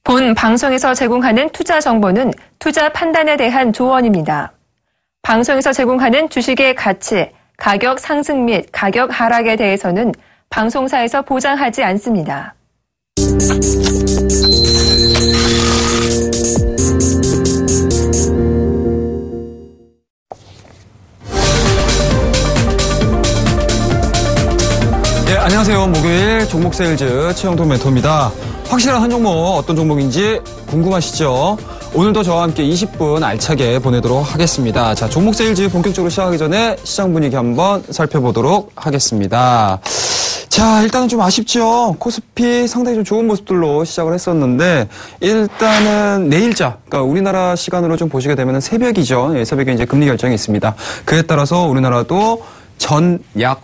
본 방송에서 제공하는 투자 정보는 투자 판단에 대한 조언입니다. 방송에서 제공하는 주식의 가치, 가격 상승 및 가격 하락에 대해서는 방송사에서 보장하지 않습니다. 네, 안녕하세요. 목요일 종목 세일즈 최영돈 멘토입니다. 확실한 한 종목 어떤 종목인지 궁금하시죠? 오늘도 저와 함께 20분 알차게 보내도록 하겠습니다. 자, 종목 세일즈 본격적으로 시작하기 전에 시장 분위기 한번 살펴보도록 하겠습니다. 자, 일단은 좀 아쉽죠. 코스피 상당히 좀 좋은 모습들로 시작을 했었는데 일단은 내일자, 그러니까 우리나라 시간으로 좀 보시게 되면 새벽이죠. 예, 새벽에 이제 금리 결정이 있습니다. 그에 따라서 우리나라도 전강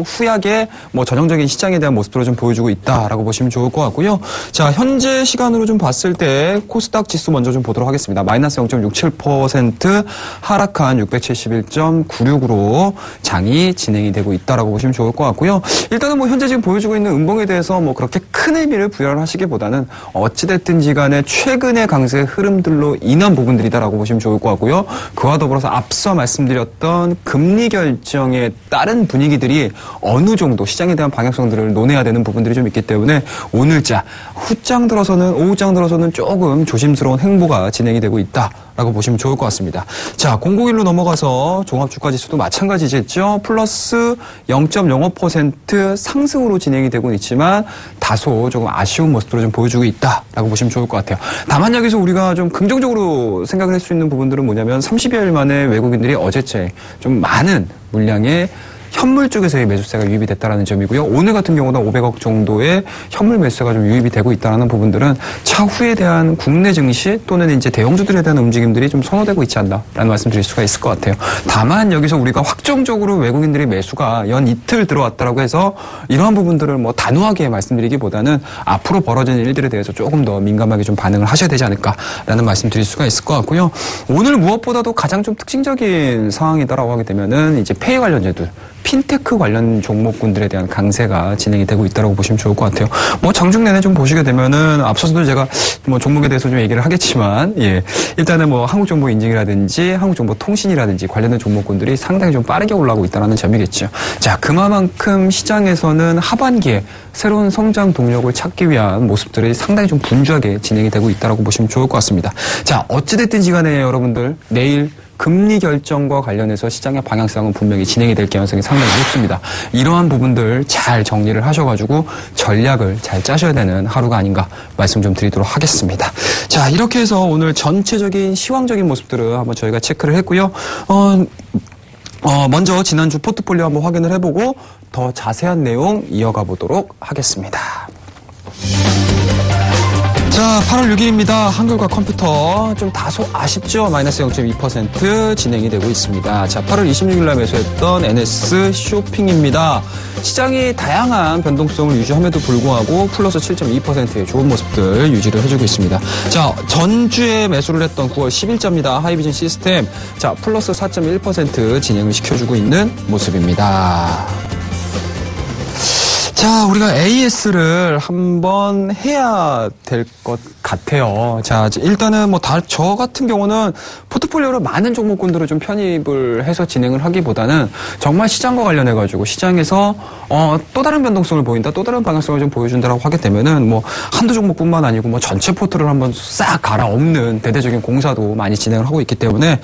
후약의 뭐 전형적인 시장에 대한 모습들을 좀 보여주고 있다라고 보시면 좋을 것 같고요. 자, 현재 시간으로 좀 봤을 때 코스닥 지수 먼저 좀 보도록 하겠습니다. 마이너스 0.67% 하락한 671.96으로 장이 진행이 되고 있다라고 보시면 좋을 것 같고요. 일단은 뭐 현재 지금 보여주고 있는 음봉에 대해서 뭐 그렇게 큰 의미를 부여를 하시기보다는 어찌됐든지 간에 최근의 강세의 흐름들로 인한 부분들이다라고 보시면 좋을 것 같고요. 그와 더불어서 앞서 말씀드렸던 금리 결정에 따른 분위기들이 어느 정도 시장에 대한 방향성들을 논해야 되는 부분들이 좀 있기 때문에 오늘자 후장 들어서는 오후장 들어서는 조금 조심스러운 행보가 진행이 되고 있다라고 보시면 좋을 것 같습니다. 자, 001로 넘어가서 종합주가지수도 마찬가지겠죠. 플러스 0.05% 상승으로 진행이 되고 있지만 다소 조금 아쉬운 모습들을 좀 보여주고 있다라고 보시면 좋을 것 같아요. 다만 여기서 우리가 좀 긍정적으로 생각을 할 수 있는 부분들은 뭐냐면 30여일 만에 외국인들이 어제째 좀 많은 물량의 현물 쪽에서의 매수세가 유입이 됐다는 점이고요. 오늘 같은 경우는 500억 정도의 현물 매수세가 좀 유입이 되고 있다는 부분들은 차후에 대한 국내 증시 또는 이제 대형주들에 대한 움직임들이 좀 선호되고 있지 않나라는 말씀드릴 수가 있을 것 같아요. 다만 여기서 우리가 확정적으로 외국인들의 매수가 연 이틀 들어왔다라고 해서 이러한 부분들을 뭐 단호하게 말씀드리기보다는 앞으로 벌어지는 일들에 대해서 조금 더 민감하게 좀 반응을 하셔야 되지 않을까라는 말씀드릴 수가 있을 것 같고요. 오늘 무엇보다도 가장 좀 특징적인 상황이다라고 하게 되면은 이제 페이 관련주들, 핀테크 관련 종목군들에 대한 강세가 진행이 되고 있다고 보시면 좋을 것 같아요. 뭐 장중 내내 좀 보시게 되면은 앞서서도 제가 뭐 종목에 대해서 좀 얘기를 하겠지만, 예, 일단은 뭐 한국정보인증이라든지 한국정보통신이라든지 관련된 종목군들이 상당히 좀 빠르게 올라오고 있다는 점이겠죠. 자, 그만큼 시장에서는 하반기에 새로운 성장 동력을 찾기 위한 모습들이 상당히 좀 분주하게 진행이 되고 있다고 보시면 좋을 것 같습니다. 자, 어찌됐든지 간에 여러분들 내일 금리 결정과 관련해서 시장의 방향성은 분명히 진행이 될 가능성이 상당히 높습니다. 이러한 부분들 잘 정리를 하셔가지고 전략을 잘 짜셔야 되는 하루가 아닌가 말씀 좀 드리도록 하겠습니다. 자, 이렇게 해서 오늘 전체적인 시황적인 모습들을 한번 저희가 체크를 했고요. 먼저 지난주 포트폴리오 한번 확인을 해보고 더 자세한 내용 이어가 보도록 하겠습니다. 자, 8월 6일입니다. 한글과 컴퓨터 좀 다소 아쉽죠? 마이너스 0.2% 진행이 되고 있습니다. 자, 8월 26일날 매수했던 NS 쇼핑입니다. 시장이 다양한 변동성을 유지함에도 불구하고 플러스 7.2%의 좋은 모습들 유지를 해주고 있습니다. 자, 전주에 매수를 했던 9월 10일자입니다. 하이비전 시스템. 자, 플러스 4.1% 진행을 시켜주고 있는 모습입니다. 자, 우리가 AS를 한번 해야 될 것 같아요. 자, 일단은 뭐 저 같은 경우는 포트폴리오로 많은 종목군들을 좀 편입을 해서 진행을 하기보다는 정말 시장과 관련해가지고 시장에서 또 다른 변동성을 보인다, 또 다른 방향성을 좀 보여준다라고 하게 되면은 뭐 한두 종목뿐만 아니고 뭐 전체 포트를 한번 싹 갈아엎는 대대적인 공사도 많이 진행을 하고 있기 때문에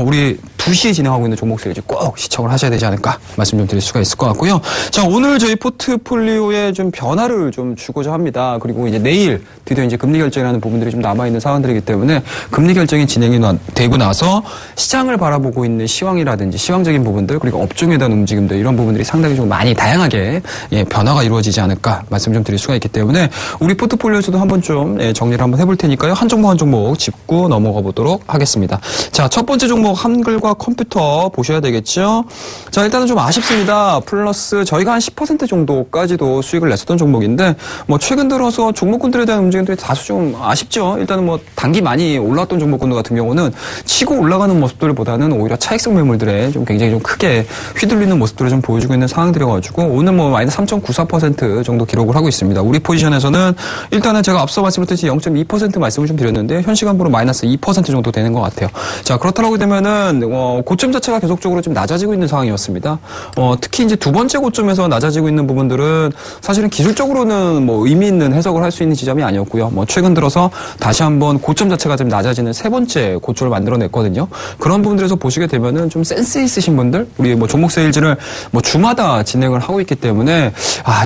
우리 2시에 진행하고 있는 종목 세일즈 꼭 시청을 하셔야 되지 않을까 말씀 좀 드릴 수가 있을 것 같고요. 자, 오늘 저희 포트폴리오에 좀 변화를 좀 주고자 합니다. 그리고 이제 내일 드디어 이제 금리 결정이라는 부분들이 좀 남아있는 상황들이기 때문에 금리 결정이 진행이 되고 나서 시장을 바라보고 있는 시황이라든지 시황적인 부분들 그리고 업종에 대한 움직임들 이런 부분들이 상당히 좀 많이 다양하게 변화가 이루어지지 않을까 말씀 좀 드릴 수가 있기 때문에 우리 포트폴리오에서도 한번 좀 정리를 한번 해볼 테니까요. 한 종목 한 종목 짚고 넘어가 보도록 하겠습니다. 자, 첫 번째 종목 한글과 컴퓨터 보셔야 되겠죠. 자, 일단은 좀 아쉽습니다. 플러스 저희가 한 10% 정도까지 때까지도 수익을 냈었던 종목인데 뭐 최근 들어서 종목군들에 대한 움직임들이 다소 좀 아쉽죠. 일단은 뭐 단기 많이 올라왔던 종목군들 같은 경우는 치고 올라가는 모습들보다는 오히려 차익성 매물들에 좀 굉장히 좀 크게 휘둘리는 모습들을 좀 보여주고 있는 상황들이어가지고 오늘 뭐 마이너스 3.94% 정도 기록을 하고 있습니다. 우리 포지션에서는 일단은 제가 앞서 말씀드렸듯이 0.2% 말씀을 좀 드렸는데 현 시간부로 마이너스 2% 정도 되는 것 같아요. 자, 그렇다고 되면은 고점 자체가 계속적으로 좀 낮아지고 있는 상황이었습니다. 특히 이제 두 번째 고점에서 낮아지고 있는 부분들은 사실은 기술적으로는 뭐 의미 있는 해석을 할 수 있는 지점이 아니었고요. 뭐 최근 들어서 다시 한번 고점 자체가 좀 낮아지는 세 번째 고점을 만들어냈거든요. 그런 부분들에서 보시게 되면은 좀 센스 있으신 분들, 우리 뭐 종목 세일즈를 뭐 주마다 진행을 하고 있기 때문에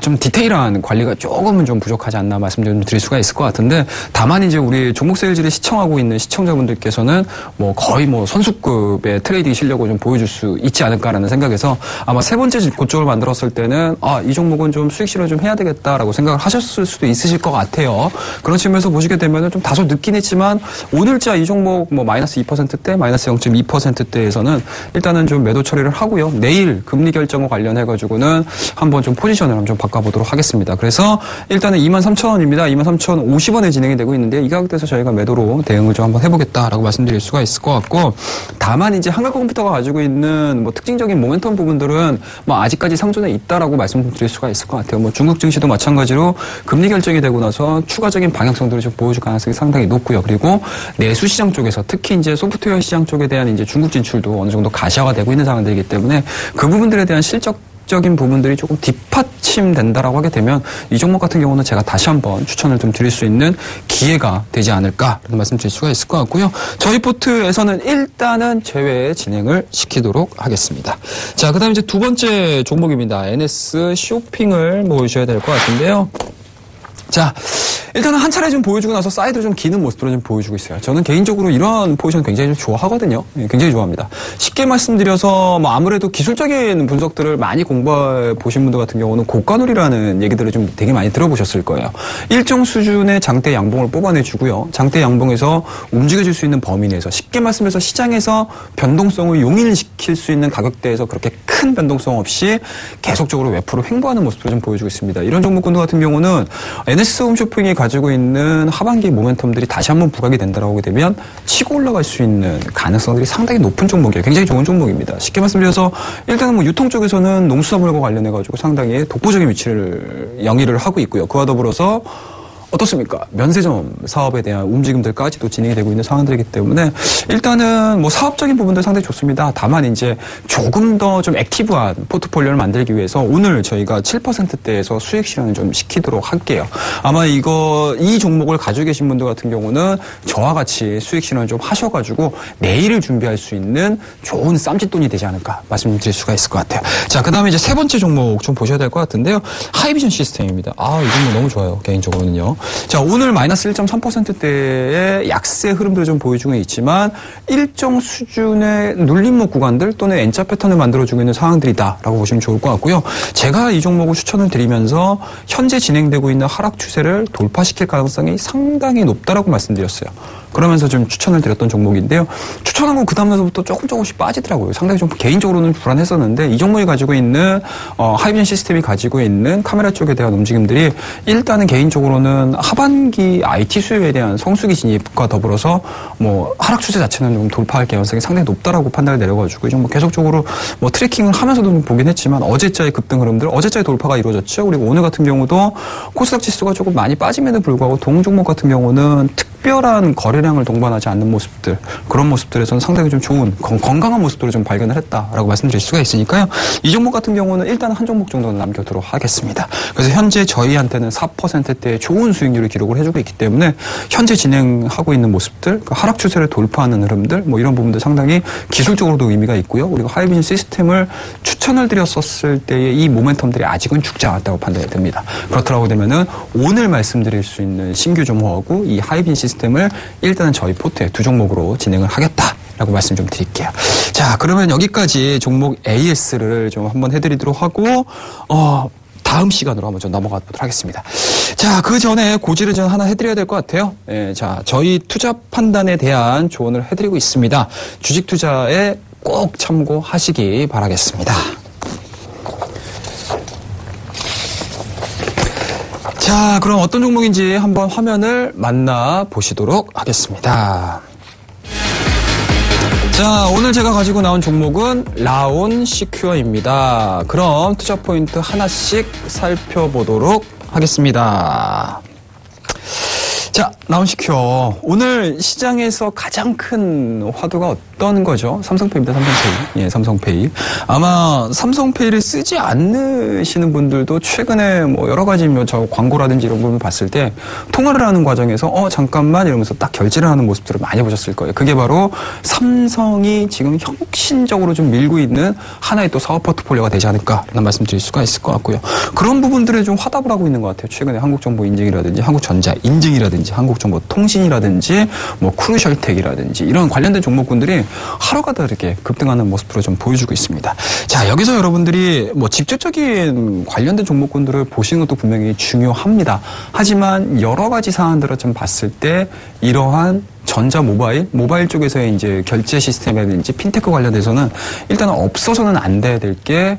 좀 디테일한 관리가 조금은 좀 부족하지 않나 말씀 좀 드릴 수가 있을 것 같은데, 다만 이제 우리 종목 세일즈를 시청하고 있는 시청자분들께서는 뭐 거의 뭐 선수급의 트레이딩 실력을 좀 보여줄 수 있지 않을까라는 생각에서 아마 세 번째 고점을 만들었을 때는 이 종목은 좀 수익 실현 좀 해야 되겠다라고 생각을 하셨을 수도 있으실 것 같아요. 그런 측면에서 보시게 되면은 좀 다소 늦긴 했지만 오늘자 이 종목 뭐 마이너스 2%대, 마이너스 0.2%대에서는 일단은 좀 매도 처리를 하고요. 내일 금리 결정과 관련해가지고는 한번 좀 포지션을 한번 좀 바꿔보도록 하겠습니다. 그래서 일단은 23,000원입니다. 23,050원에 진행이 되고 있는데 이 가격대에서 저희가 매도로 대응을 좀 한번 해보겠다라고 말씀드릴 수가 있을 것 같고, 다만 이제 한국컴퓨터가 가지고 있는 뭐 특징적인 모멘텀 부분들은 뭐 아직까지 상존에 있다라고 말씀드릴 수가 있을 것 같아요. 뭐 중국 증시도 마찬가지로 금리 결정이 되고 나서 추가적인 방향성들을 좀 보여줄 가능성이 상당히 높고요. 그리고 내수 시장 쪽에서 특히 이제 소프트웨어 시장 쪽에 대한 이제 중국 진출도 어느 정도 가시화가 되고 있는 상황들이기 때문에 그 부분들에 대한 실적적인 부분들이 조금 뒷받침된다라고 하게 되면 이 종목 같은 경우는 제가 다시 한번 추천을 좀 드릴 수 있는 기회가 되지 않을까라는 말씀 드릴 수가 있을 것 같고요. 저희 포트에서는 일단은 제외 진행을 시키도록 하겠습니다. 자, 그다음에 이제 두 번째 종목입니다. NS 쇼핑을 보셔야 될 것 같은데요. 자, 일단은 한 차례 좀 보여주고 나서 사이드로 좀 기는 모습으로 좀 보여주고 있어요. 저는 개인적으로 이런 포지션 굉장히 좀 좋아하거든요. 굉장히 좋아합니다. 쉽게 말씀드려서 뭐 아무래도 기술적인 분석들을 많이 공부해 보신 분들 같은 경우는 고가놀이라는 얘기들을 좀 되게 많이 들어보셨을 거예요. 일정 수준의 장대 양봉을 뽑아내주고요. 장대 양봉에서 움직여줄 수 있는 범위 내에서 쉽게 말씀해서 시장에서 변동성을 용인시킬 수 있는 가격대에서 그렇게 큰 변동성 없이 계속적으로 외프로 횡보하는 모습을 좀 보여주고 있습니다. 이런 종목군들 같은 경우는 NS 홈쇼핑이 가지고 있는 하반기 모멘텀들이 다시 한번 부각이 된다고 하게 되면 치고 올라갈 수 있는 가능성들이 상당히 높은 종목이에요. 굉장히 좋은 종목입니다. 쉽게 말씀드려서 일단은 뭐 유통 쪽에서는 농수산물과 관련해가지고 상당히 독보적인 위치를 영위를 하고 있고요. 그와 더불어서 어떻습니까? 면세점 사업에 대한 움직임들까지도 진행이 되고 있는 상황들이기 때문에 일단은 뭐 사업적인 부분들 상당히 좋습니다. 다만 이제 조금 더 좀 액티브한 포트폴리오를 만들기 위해서 오늘 저희가 7%대에서 수익 실현을 좀 시키도록 할게요. 아마 이 종목을 가지고 계신 분들 같은 경우는 저와 같이 수익 실현을 좀 하셔가지고 내일을 준비할 수 있는 좋은 쌈짓돈이 되지 않을까 말씀드릴 수가 있을 것 같아요. 자, 그 다음에 이제 세 번째 종목 좀 보셔야 될 것 같은데요. 하이비전 시스템입니다. 이 종목 너무 좋아요. 개인적으로는요. 자, 오늘 마이너스 1.3%대의 약세 흐름들을 좀 보여주고 있지만 일정 수준의 눌림목 구간들 또는 N자 패턴을 만들어주고 있는 상황들이다라고 보시면 좋을 것 같고요. 제가 이 종목을 추천을 드리면서 현재 진행되고 있는 하락 추세를 돌파시킬 가능성이 상당히 높다라고 말씀드렸어요. 그러면서 좀 추천을 드렸던 종목인데요. 추천하고 그 다음날부터 조금씩 빠지더라고요. 상당히 좀 개인적으로는 불안했었는데 이 종목이 가지고 있는 하이비전 시스템이 가지고 있는 카메라 쪽에 대한 움직임들이 일단은 개인적으로는 하반기 IT 수요에 대한 성수기 진입과 더불어서 뭐 하락 추세 자체는 좀 돌파할 가능성이 상당히 높다라고 판단을 내려가지고 이 종목 계속적으로 뭐 트래킹을 하면서도 좀 보긴 했지만 어제자의 급등 흐름들, 어제자의 돌파가 이루어졌죠. 그리고 오늘 같은 경우도 코스닥 지수가 조금 많이 빠짐에도 불구하고 동 종목 같은 경우는 특별한 거래량을 동반하지 않는 모습들, 그런 모습들에서는 상당히 좀 좋은 건강한 모습들을 좀 발견을 했다라고 말씀드릴 수가 있으니까요. 이 종목 같은 경우는 일단 한 종목 정도는 남겨두도록 하겠습니다. 그래서 현재 저희한테는 4%대의 좋은 수익률을 기록을 해주고 있기 때문에 현재 진행하고 있는 모습들, 그 하락 추세를 돌파하는 흐름들, 뭐 이런 부분들 상당히 기술적으로도 의미가 있고요. 그리고 하이비전 시스템을 추천을 드렸었을 때의 이 모멘텀들이 아직은 죽지 않았다고 판단이 됩니다. 그렇더라고 되면은 오늘 말씀드릴 수 있는 신규 종목하고 이 하이비전 시스템을 일단은 저희 포트에 두 종목으로 진행을 하겠다라고 말씀 좀 드릴게요. 자, 그러면 여기까지 종목 AS를 좀 한번 해드리도록 하고 다음 시간으로 한번 좀 넘어가 보도록 하겠습니다. 자, 그 전에 고지를 좀 하나 해드려야 될 것 같아요. 자, 저희 투자 판단에 대한 조언을 해드리고 있습니다. 주식 투자에 꼭 참고하시기 바라겠습니다. 자, 그럼 어떤 종목인지 한번 화면을 만나보시도록 하겠습니다. 자, 오늘 제가 가지고 나온 종목은 라온시큐어입니다. 그럼 투자 포인트 하나씩 살펴보도록 하겠습니다. 자, 라온시큐어. 오늘 시장에서 가장 큰 화두가 어떤 거죠? 삼성페이입니다, 삼성페이. 예, 삼성페이. 아마 삼성페이를 쓰지 않으시는 분들도 최근에 뭐 여러 가지 저 광고라든지 이런 부분을 봤을 때 통화를 하는 과정에서 잠깐만 이러면서 딱 결제를 하는 모습들을 많이 보셨을 거예요. 그게 바로 삼성이 지금 혁신적으로 좀 밀고 있는 하나의 또 사업 포트폴리오가 되지 않을까라는 말씀 드릴 수가 있을 것 같고요. 그런 부분들에 좀 화답을 하고 있는 것 같아요. 최근에 한국정보인증이라든지 한국전자 인증이라든지 한국정보통신이라든지 뭐 크루셜텍이라든지 이런 관련된 종목군들이 하루가 다르게 급등하는 모습으로 좀 보여주고 있습니다. 자, 여기서 여러분들이 뭐 직접적인 관련된 종목군들을 보시는 것도 분명히 중요합니다. 하지만 여러 가지 사안들을 좀 봤을 때 이러한 전자 모바일 쪽에서의 이제 결제 시스템이라든지 핀테크 관련돼서는 일단은 없어서는 안 돼야 될 게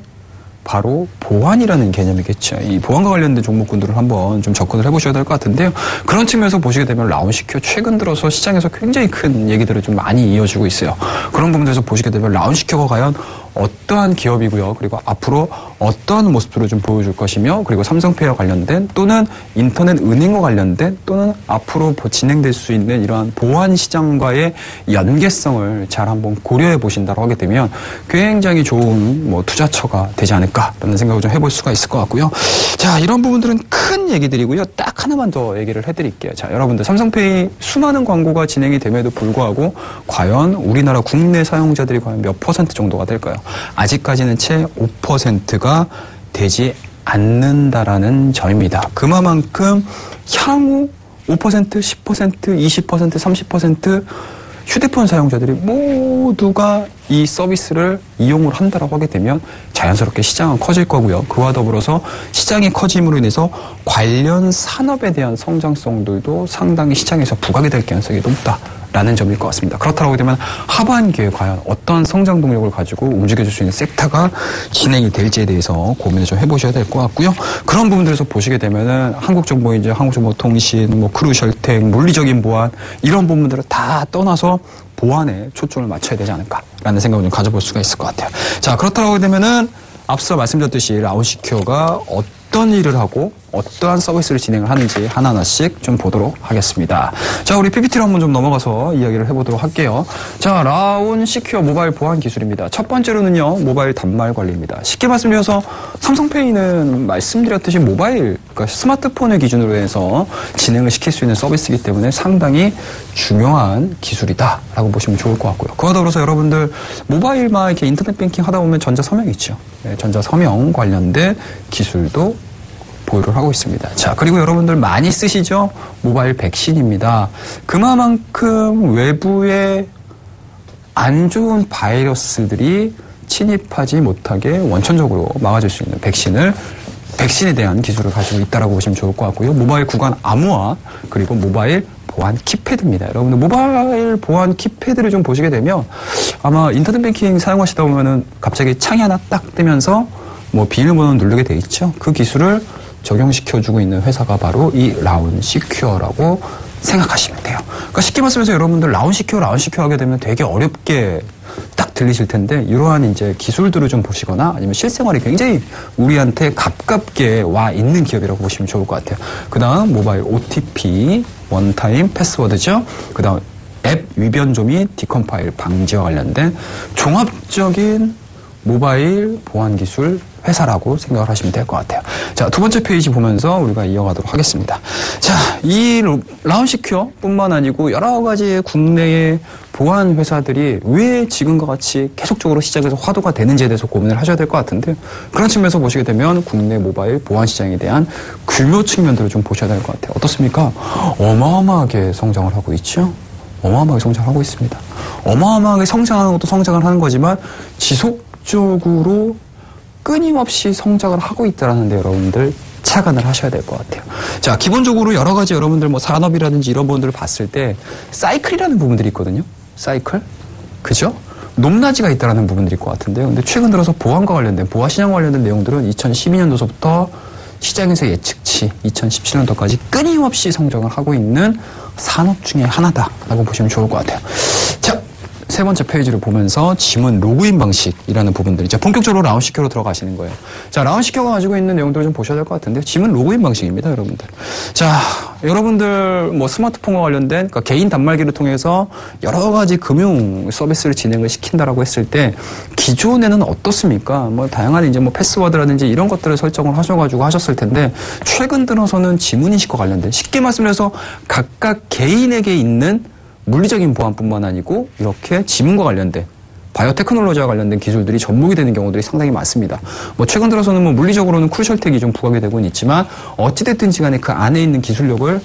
바로 보안이라는 개념이겠죠. 이 보안과 관련된 종목군들을 한번 좀 접근을 해보셔야 될 것 같은데요. 그런 측면에서 보시게 되면 라온시큐어 최근 들어서 시장에서 굉장히 큰 얘기들을 좀 많이 이어주고 있어요. 그런 부분에서 보시게 되면 라온시큐어가 과연 어떠한 기업이고요. 그리고 앞으로 어떠한 모습들을 좀 보여줄 것이며 그리고 삼성페이와 관련된 또는 인터넷 은행과 관련된 또는 앞으로 진행될 수 있는 이러한 보안 시장과의 연계성을 잘 한번 고려해 보신다고 하게 되면 굉장히 좋은 뭐 투자처가 되지 않을까라는 생각을 좀 해볼 수가 있을 것 같고요. 자, 이런 부분들은 큰 얘기들이고요. 딱 하나만 더 얘기를 해드릴게요. 자, 여러분들 삼성페이 수많은 광고가 진행이 됨에도 불구하고 과연 우리나라 국내 사용자들이 과연 몇 퍼센트 정도가 될까요? 아직까지는 채 5%가 되지 않는다라는 점입니다. 그만큼 향후 5%, 10%, 20%, 30% 휴대폰 사용자들이 모두가 이 서비스를 이용을 한다라고 하게 되면 자연스럽게 시장은 커질 거고요. 그와 더불어서 시장이 커짐으로 인해서 관련 산업에 대한 성장성들도 상당히 시장에서 부각이 될 가능성이 높다라는 점일 것 같습니다. 그렇다고 하게 되면 하반기에 과연 어떤 성장 동력을 가지고 움직여줄 수 있는 섹터가 진행이 될지에 대해서 고민을 좀 해보셔야 될 것 같고요. 그런 부분들에서 보시게 되면은 한국정보인증, 한국정보통신, 뭐 크루셜텍, 물리적인 보안 이런 부분들을 다 떠나서 보안에 초점을 맞춰야 되지 않을까라는 생각을 좀 가져볼 수가 있을 것 같아요. 자, 그렇다고 하게 되면은 앞서 말씀드렸듯이 라온시큐어가 어떤 일을 하고 어떠한 서비스를 진행을 하는지 하나하나씩 좀 보도록 하겠습니다. 자, 우리 PPT로 한번 좀 넘어가서 이야기를 해보도록 할게요. 자, 라온시큐어 모바일 보안 기술입니다. 첫 번째로는요, 모바일 단말 관리입니다. 쉽게 말씀드려서 삼성페이는 말씀드렸듯이 모바일, 그러니까 스마트폰을 기준으로 해서 진행을 시킬 수 있는 서비스이기 때문에 상당히 중요한 기술이다라고 보시면 좋을 것 같고요. 그와 더불어서 여러분들 모바일만 이렇게 인터넷 뱅킹 하다 보면 전자서명 있죠. 네, 전자서명 관련된 기술도 보유를 하고 있습니다. 자, 그리고 여러분들 많이 쓰시죠? 모바일 백신입니다. 그만큼 외부의 안 좋은 바이러스들이 침입하지 못하게 원천적으로 막아줄 수 있는 백신에 대한 기술을 가지고 있다라고 보시면 좋을 것 같고요. 모바일 구간 암호화 그리고 모바일 보안 키패드입니다. 여러분들 모바일 보안 키패드를 좀 보시게 되면 아마 인터넷 뱅킹 사용하시다 보면은 갑자기 창이 하나 딱 뜨면서 뭐 비밀번호를 누르게 돼 있죠. 그 기술을 적용시켜주고 있는 회사가 바로 이 라온시큐어라고 생각하시면 돼요. 그러니까 쉽게 말씀해서 여러분들 라온시큐어 하게 되면 되게 어렵게 딱 들리실 텐데 이러한 이제 기술들을 좀 보시거나 아니면 실생활이 굉장히 우리한테 가깝게 와 있는 기업이라고 보시면 좋을 것 같아요. 그 다음 모바일 OTP 원타임 패스워드죠. 그 다음 앱 위변조 및 디컴파일 방지와 관련된 종합적인 모바일 보안 기술 회사라고 생각을 하시면 될 것 같아요. 자, 두 번째 페이지 보면서 우리가 이어가도록 하겠습니다. 자, 이 라온시큐어 뿐만 아니고 여러 가지 국내의 보안 회사들이 왜 지금과 같이 계속적으로 시장에서 화두가 되는지에 대해서 고민을 하셔야 될 것 같은데 그런 측면에서 보시게 되면 국내 모바일 보안 시장에 대한 규모 측면들을 좀 보셔야 될 것 같아요. 어떻습니까? 어마어마하게 성장을 하고 있죠? 어마어마하게 성장하고 있습니다. 어마어마하게 성장하는 것도 성장을 하는 거지만 지속적으로 끊임없이 성장을 하고 있다는 데 여러분들 착안을 하셔야 될 것 같아요. 자, 기본적으로 여러 가지 여러분들 뭐 산업이라든지 이런 부분들을 봤을 때 사이클이라는 부분들이 있거든요. 사이클? 그죠? 높낮이가 있다라는 부분들일 것 같은데요. 근데 최근 들어서 보안과 관련된, 보안 시장 관련된 내용들은 2012년도서부터 시장에서 예측치 2017년도까지 끊임없이 성장을 하고 있는 산업 중에 하나다라고 보시면 좋을 것 같아요. 자, 세 번째 페이지를 보면서 지문 로그인 방식이라는 부분들이 이제 본격적으로 라운시큐로 들어가시는 거예요. 자, 라운시큐가 가지고 있는 내용들을 좀 보셔야 될 것 같은데 지문 로그인 방식입니다, 여러분들. 자, 여러분들 뭐 스마트폰과 관련된 그러니까 개인 단말기를 통해서 여러 가지 금융 서비스를 진행을 시킨다라고 했을 때 기존에는 어떻습니까? 뭐 다양한 이제 뭐 패스워드라든지 이런 것들을 설정을 하셔가지고 하셨을 텐데 최근 들어서는 지문 인식과 관련된 쉽게 말씀해서 각각 개인에게 있는 물리적인 보안뿐만 아니고 이렇게 지문과 관련된 바이오테크놀로지와 관련된 기술들이 접목이 되는 경우들이 상당히 많습니다. 뭐 최근 들어서는 뭐 물리적으로는 쿨 혜택이 좀 부각이 되고는 있지만 어찌됐든지 간에 그 안에 있는 기술력을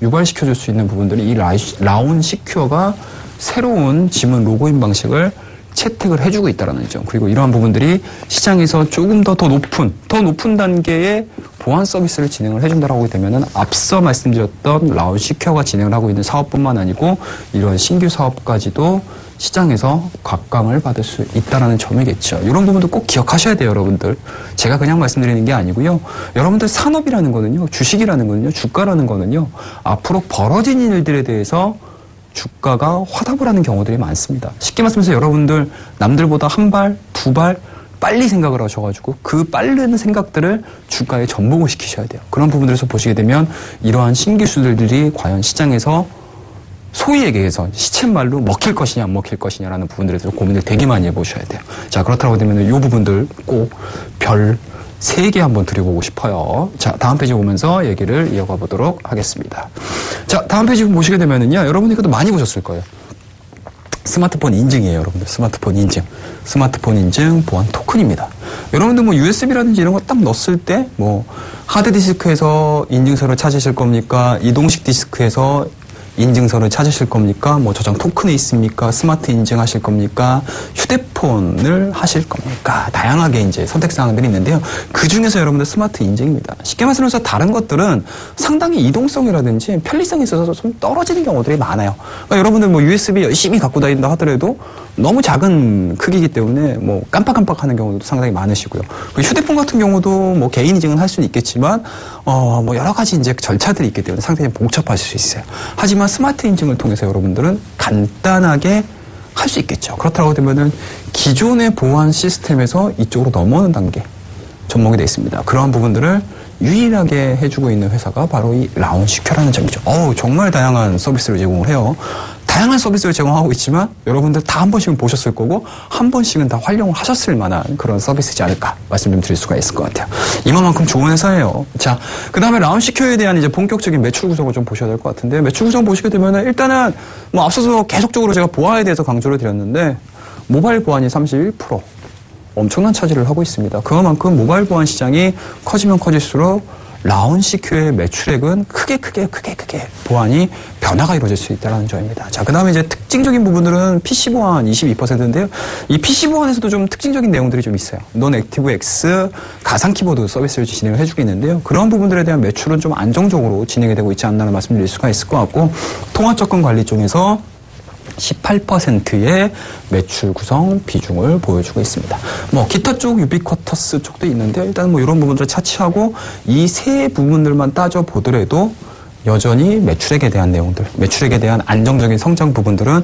유발시켜줄 수 있는 부분들이 이 라운시큐어가 새로운 지문 로그인 방식을 채택을 해주고 있다는 점. 그리고 이러한 부분들이 시장에서 조금 더 높은 단계의 보안 서비스를 진행을 해준다라고 하게 되면은 앞서 말씀드렸던 라운시큐어가 진행을 하고 있는 사업뿐만 아니고 이런 신규 사업까지도 시장에서 각광을 받을 수 있다는 점이겠죠. 이런 부분도 꼭 기억하셔야 돼요, 여러분들. 제가 그냥 말씀드리는 게 아니고요. 여러분들 산업이라는 거는요, 주식이라는 거는요, 주가라는 거는요, 앞으로 벌어진 일들에 대해서 주가가 화답을 하는 경우들이 많습니다. 쉽게 말씀해서 여러분들 남들보다 한 발, 두 발 빨리 생각을 하셔가지고 그 빠른 생각들을 주가에 접목을 시키셔야 돼요. 그런 부분들에서 보시게 되면 이러한 신기술들이 과연 시장에서 소위 얘기해서 시쳇말로 먹힐 것이냐 안 먹힐 것이냐라는 부분들에 대해서 고민을 되게 많이 해보셔야 돼요. 자, 그렇다고 되면 이 부분들 꼭 별 3개 한번 드려보고 싶어요. 자, 다음 페이지 보면서 얘기를 이어가 보도록 하겠습니다. 자, 다음 페이지 보시게 되면은요, 여러분이 이것도 많이 보셨을 거예요. 스마트폰 인증이에요, 여러분들. 스마트폰 인증. 스마트폰 인증 보안 토큰입니다. 여러분들 뭐 USB라든지 이런 거 딱 넣었을 때, 뭐, 하드디스크에서 인증서를 찾으실 겁니까? 이동식 디스크에서 인증서를 찾으실 겁니까? 뭐 저장 토큰이 있습니까? 스마트 인증하실 겁니까? 휴대폰을 하실 겁니까? 다양하게 이제 선택사항들이 있는데요. 그 중에서 여러분들 스마트 인증입니다. 쉽게 말씀해서 다른 것들은 상당히 이동성이라든지 편리성에 있어서 좀 떨어지는 경우들이 많아요. 그러니까 여러분들 뭐 USB 열심히 갖고 다닌다 하더라도 너무 작은 크기이기 때문에 뭐 깜빡깜빡하는 경우도 상당히 많으시고요. 휴대폰 같은 경우도 뭐 개인 인증은 할 수는 있겠지만 뭐 여러 가지 이제 절차들이 있기 때문에 상당히 복잡하실 수 있어요. 하지만 스마트 인증을 통해서 여러분들은 간단하게 할 수 있겠죠. 그렇다고 되면은 기존의 보안 시스템에서 이쪽으로 넘어오는 단계 접목이 되어 있습니다. 그러한 부분들을 유일하게 해주고 있는 회사가 바로 이 라운시큐어라는 점이죠. 정말 다양한 서비스를 제공을 해요. 다양한 서비스를 제공하고 있지만 여러분들 다 한 번씩은 보셨을 거고 한 번씩은 다 활용을 하셨을 만한 그런 서비스지 않을까 말씀 좀 드릴 수가 있을 것 같아요. 이만큼 좋은 회사예요. 자, 그 다음에 라운시큐어에 대한 이제 본격적인 매출 구성을 좀 보셔야 될 것 같은데 매출 구성 보시게 되면은 일단은 뭐 앞서서 계속적으로 제가 보안에 대해서 강조를 드렸는데 모바일 보안이 31% 엄청난 차지를 하고 있습니다. 그만큼 모바일 보안 시장이 커지면 커질수록 라운시큐어의 매출액은 크게 보안이 변화가 이루어질 수 있다는 점입니다. 자, 그 다음에 이제 특징적인 부분들은 PC 보안 22%인데요. 이 PC 보안에서도 좀 특징적인 내용들이 좀 있어요. 논 액티브 X 가상 키보드 서비스를 진행을 해주고 있는데요. 그런 부분들에 대한 매출은 좀 안정적으로 진행이 되고 있지 않나는 말씀드릴 수가 있을 것 같고 통화 접근 관리 쪽에서 18%의 매출 구성 비중을 보여주고 있습니다. 뭐 기타 쪽 유비쿼터스 쪽도 있는데 일단 뭐 이런 부분들을 차치하고 이 세 부분들만 따져 보더라도 여전히 매출액에 대한 내용들, 매출액에 대한 안정적인 성장 부분들은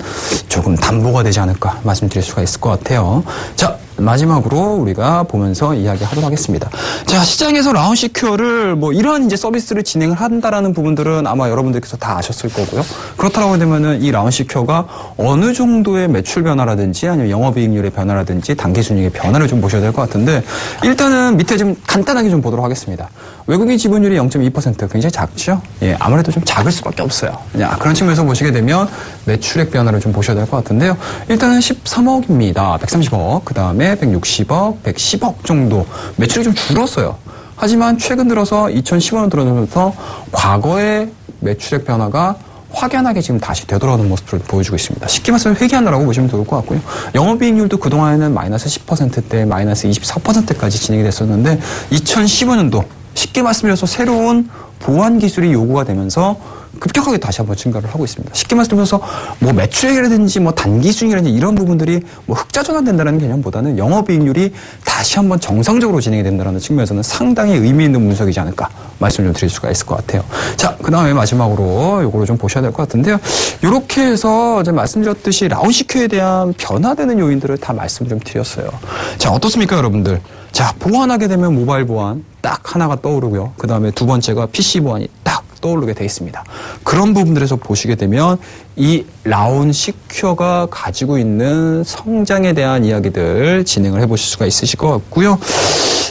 조금 담보가 되지 않을까 말씀드릴 수가 있을 것 같아요. 자, 마지막으로 우리가 보면서 이야기하도록 하겠습니다. 자, 시장에서 라운시큐어를 뭐 이러한 이제 서비스를 진행을 한다라는 부분들은 아마 여러분들께서 다 아셨을 거고요. 그렇다고 되면은 이 라운시큐어가 어느 정도의 매출 변화라든지 아니면 영업이익률의 변화라든지 단기순이익의 변화를 좀 보셔야 될 것 같은데 일단은 밑에 좀 간단하게 좀 보도록 하겠습니다. 외국인 지분율이 0.2% 굉장히 작죠? 예, 아무래도 좀 작을 수밖에 없어요. 그런 측면에서 보시게 되면 매출액 변화를 좀 보셔야 될 것 같은데요. 일단은 13억입니다. 130억. 그 다음에 160억, 110억 정도 매출이 좀 줄었어요. 하지만 최근 들어서 2015년 들어서면서 과거의 매출액 변화가 확연하게 지금 다시 되돌아오는 모습을 보여주고 있습니다. 쉽게 말해서 회귀한다라고 보시면 좋을 것 같고요. 영업이익률도 그동안에는 마이너스 10%대, 마이너스 24%까지 진행이 됐었는데 2015년도 쉽게 말씀드려서 새로운 보안 기술이 요구가 되면서 급격하게 다시 한번 증가를 하고 있습니다. 쉽게 말씀드려서 뭐 매출액이라든지 뭐 단기 수익이라든지 이런 부분들이 뭐 흑자 전환된다는 개념보다는 영업이익률이 다시 한번 정상적으로 진행이 된다는 측면에서는 상당히 의미 있는 분석이지 않을까 말씀을 좀 드릴 수가 있을 것 같아요. 자, 그 다음에 마지막으로 요거를 좀 보셔야 될 것 같은데요. 요렇게 해서 제가 말씀드렸듯이 라운시큐에 대한 변화되는 요인들을 다 말씀을 좀 드렸어요. 자, 어떻습니까, 여러분들? 자, 보완하게 되면 모바일 보안 딱 하나가 떠오르고요. 그 다음에 두 번째가 PC 보안이 딱 떠오르게 돼 있습니다. 그런 부분들에서 보시게 되면 이 라운시큐어가 가지고 있는 성장에 대한 이야기들 진행을 해보실 수가 있으실 것 같고요.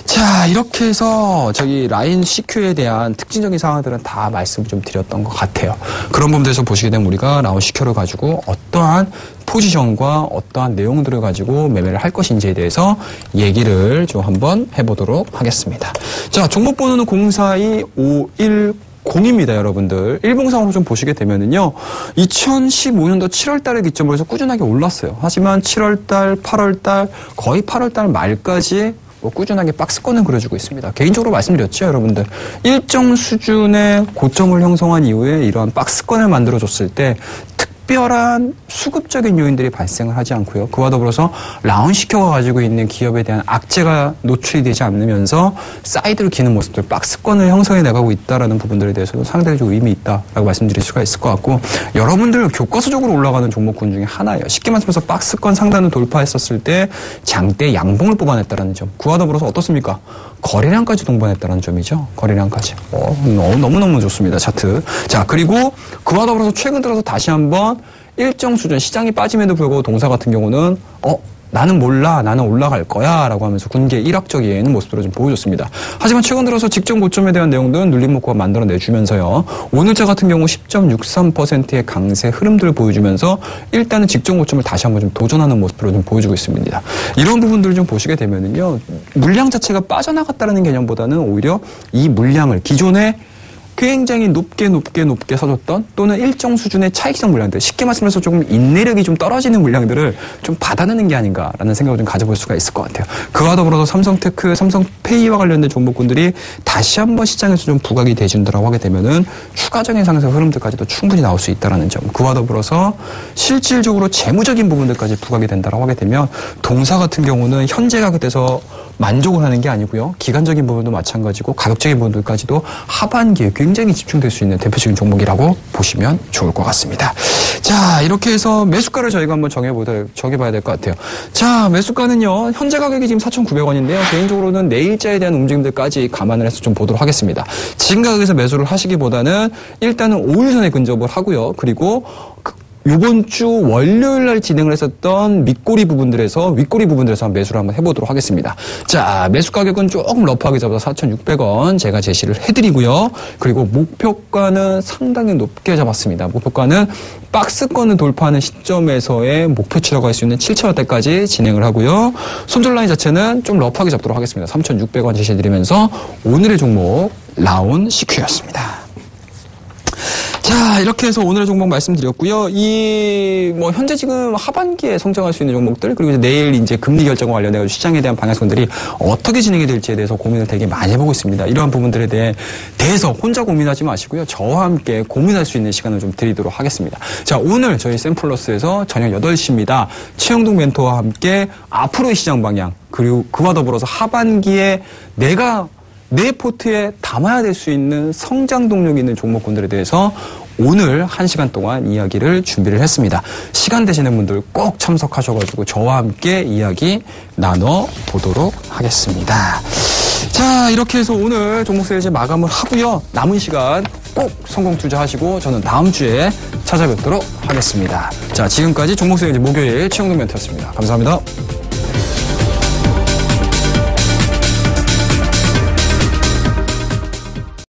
자, 이렇게 해서 저기 라운시큐어에 대한 특징적인 사항들은 다 말씀을 좀 드렸던 것 같아요. 그런 부분들에서 보시게 되면 우리가 라운시큐어를 가지고 어떠한 포지션과 어떠한 내용들을 가지고 매매를 할 것인지에 대해서 얘기를 좀 한번 해보도록 하겠습니다. 자, 종목번호는 042510입니다, 여러분들. 일봉상으로 좀 보시게 되면은요, 2015년도 7월달을 기점으로 해서 꾸준하게 올랐어요. 하지만 7월달, 8월달, 거의 8월달 말까지 꾸준하게 박스권을 그려주고 있습니다. 개인적으로 말씀드렸죠, 여러분들. 일정 수준의 고점을 형성한 이후에 이러한 박스권을 만들어줬을 때 특별한 수급적인 요인들이 발생을 하지 않고요. 그와 더불어서 라운시큐어가 가지고 있는 기업에 대한 악재가 노출이 되지 않으면서 사이드로 기는 모습들, 박스권을 형성해 나가고 있다는 부분들에 대해서도 상당히 좀 의미 있다라고 말씀드릴 수가 있을 것 같고, 여러분들 교과서적으로 올라가는 종목군 중에 하나예요. 쉽게 말씀해서 박스권 상단을 돌파했었을 때 장대 양봉을 뽑아냈다는 점. 그와 더불어서 어떻습니까? 거래량까지 동반했다는 점이죠. 거래량까지. 너무너무 좋습니다, 차트. 자, 그리고 그와 더불어서 최근 들어서 다시 한번 일정 수준, 시장이 빠짐에도 불구하고 동사 같은 경우는 나는 몰라, 나는 올라갈 거야 라고 하면서 군계 일확적인 모습들을 좀 보여줬습니다. 하지만 최근 들어서 직전 고점에 대한 내용들은 눌림 목표가 만들어내주면서요, 오늘자 같은 경우 10.63%의 강세 흐름들을 보여주면서 일단은 직전 고점을 다시 한번 좀 도전하는 모습으로 좀 보여주고 있습니다. 이런 부분들을 좀 보시게 되면은요, 물량 자체가 빠져나갔다는 개념보다는 오히려 이 물량을 기존에 굉장히 높게 사줬던 또는 일정 수준의 차익성 물량들, 쉽게 말씀해서 조금 인내력이 좀 떨어지는 물량들을 좀 받아내는 게 아닌가라는 생각을 좀 가져볼 수가 있을 것 같아요. 그와 더불어서 삼성테크, 삼성페이와 관련된 종목군들이 다시 한번 시장에서 좀 부각이 돼준다라고 하게 되면은 추가적인 상승 흐름들까지도 충분히 나올 수 있다라는 점. 그와 더불어서 실질적으로 재무적인 부분들까지 부각이 된다라고 하게 되면 동사 같은 경우는 현재 가격에서 만족을 하는 게 아니고요, 기간적인 부분도 마찬가지고 가격적인 부분들까지도 하반기에 굉장히 집중될 수 있는 대표적인 종목이라고 보시면 좋을 것 같습니다. 자, 이렇게 해서 매수가를 저희가 한번 정해봐야 될 것 같아요. 자, 매수가는요, 현재 가격이 지금 4,900원인데요. 개인적으로는 내일자에 대한 움직임들까지 감안을 해서 좀 보도록 하겠습니다. 지금 가격에서 매수를 하시기보다는 일단은 5일선에 근접을 하고요. 그리고 요번 주 월요일 날 진행을 했었던 윗꼬리 부분들에서 매수를 한번 해보도록 하겠습니다. 자, 매수 가격은 조금 러프하게 잡아서 4,600원 제가 제시를 해드리고요. 그리고 목표가는 상당히 높게 잡았습니다. 목표가는 박스권을 돌파하는 시점에서의 목표치라고 할 수 있는 7,000원대까지 진행을 하고요. 손절 라인 자체는 좀 러프하게 잡도록 하겠습니다. 3,600원 제시해드리면서 오늘의 종목 라운시큐였습니다. 자, 이렇게 해서 오늘의 종목 말씀드렸고요. 현재 지금 하반기에 성장할 수 있는 종목들, 그리고 이제 내일 이제 금리 결정과 관련해서 시장에 대한 방향성들이 어떻게 진행이 될지에 대해서 고민을 되게 많이 해보고 있습니다. 이러한 부분들에 대해서 혼자 고민하지 마시고요, 저와 함께 고민할 수 있는 시간을 좀 드리도록 하겠습니다. 자, 오늘 저희 샘플러스에서 저녁 8시입니다. 최영동 멘토와 함께 앞으로의 시장 방향, 그리고 그와 더불어서 하반기에 내 포트에 담아야 될 수 있는 성장 동력이 있는 종목군들에 대해서 오늘 1시간 동안 이야기를 준비를 했습니다. 시간 되시는 분들 꼭 참석하셔가지고 저와 함께 이야기 나눠보도록 하겠습니다. 자, 이렇게 해서 오늘 종목 세일즈 마감을 하고요. 남은 시간 꼭 성공 투자하시고 저는 다음 주에 찾아뵙도록 하겠습니다. 자, 지금까지 종목 세일즈 목요일 최영동 멘토였습니다. 감사합니다.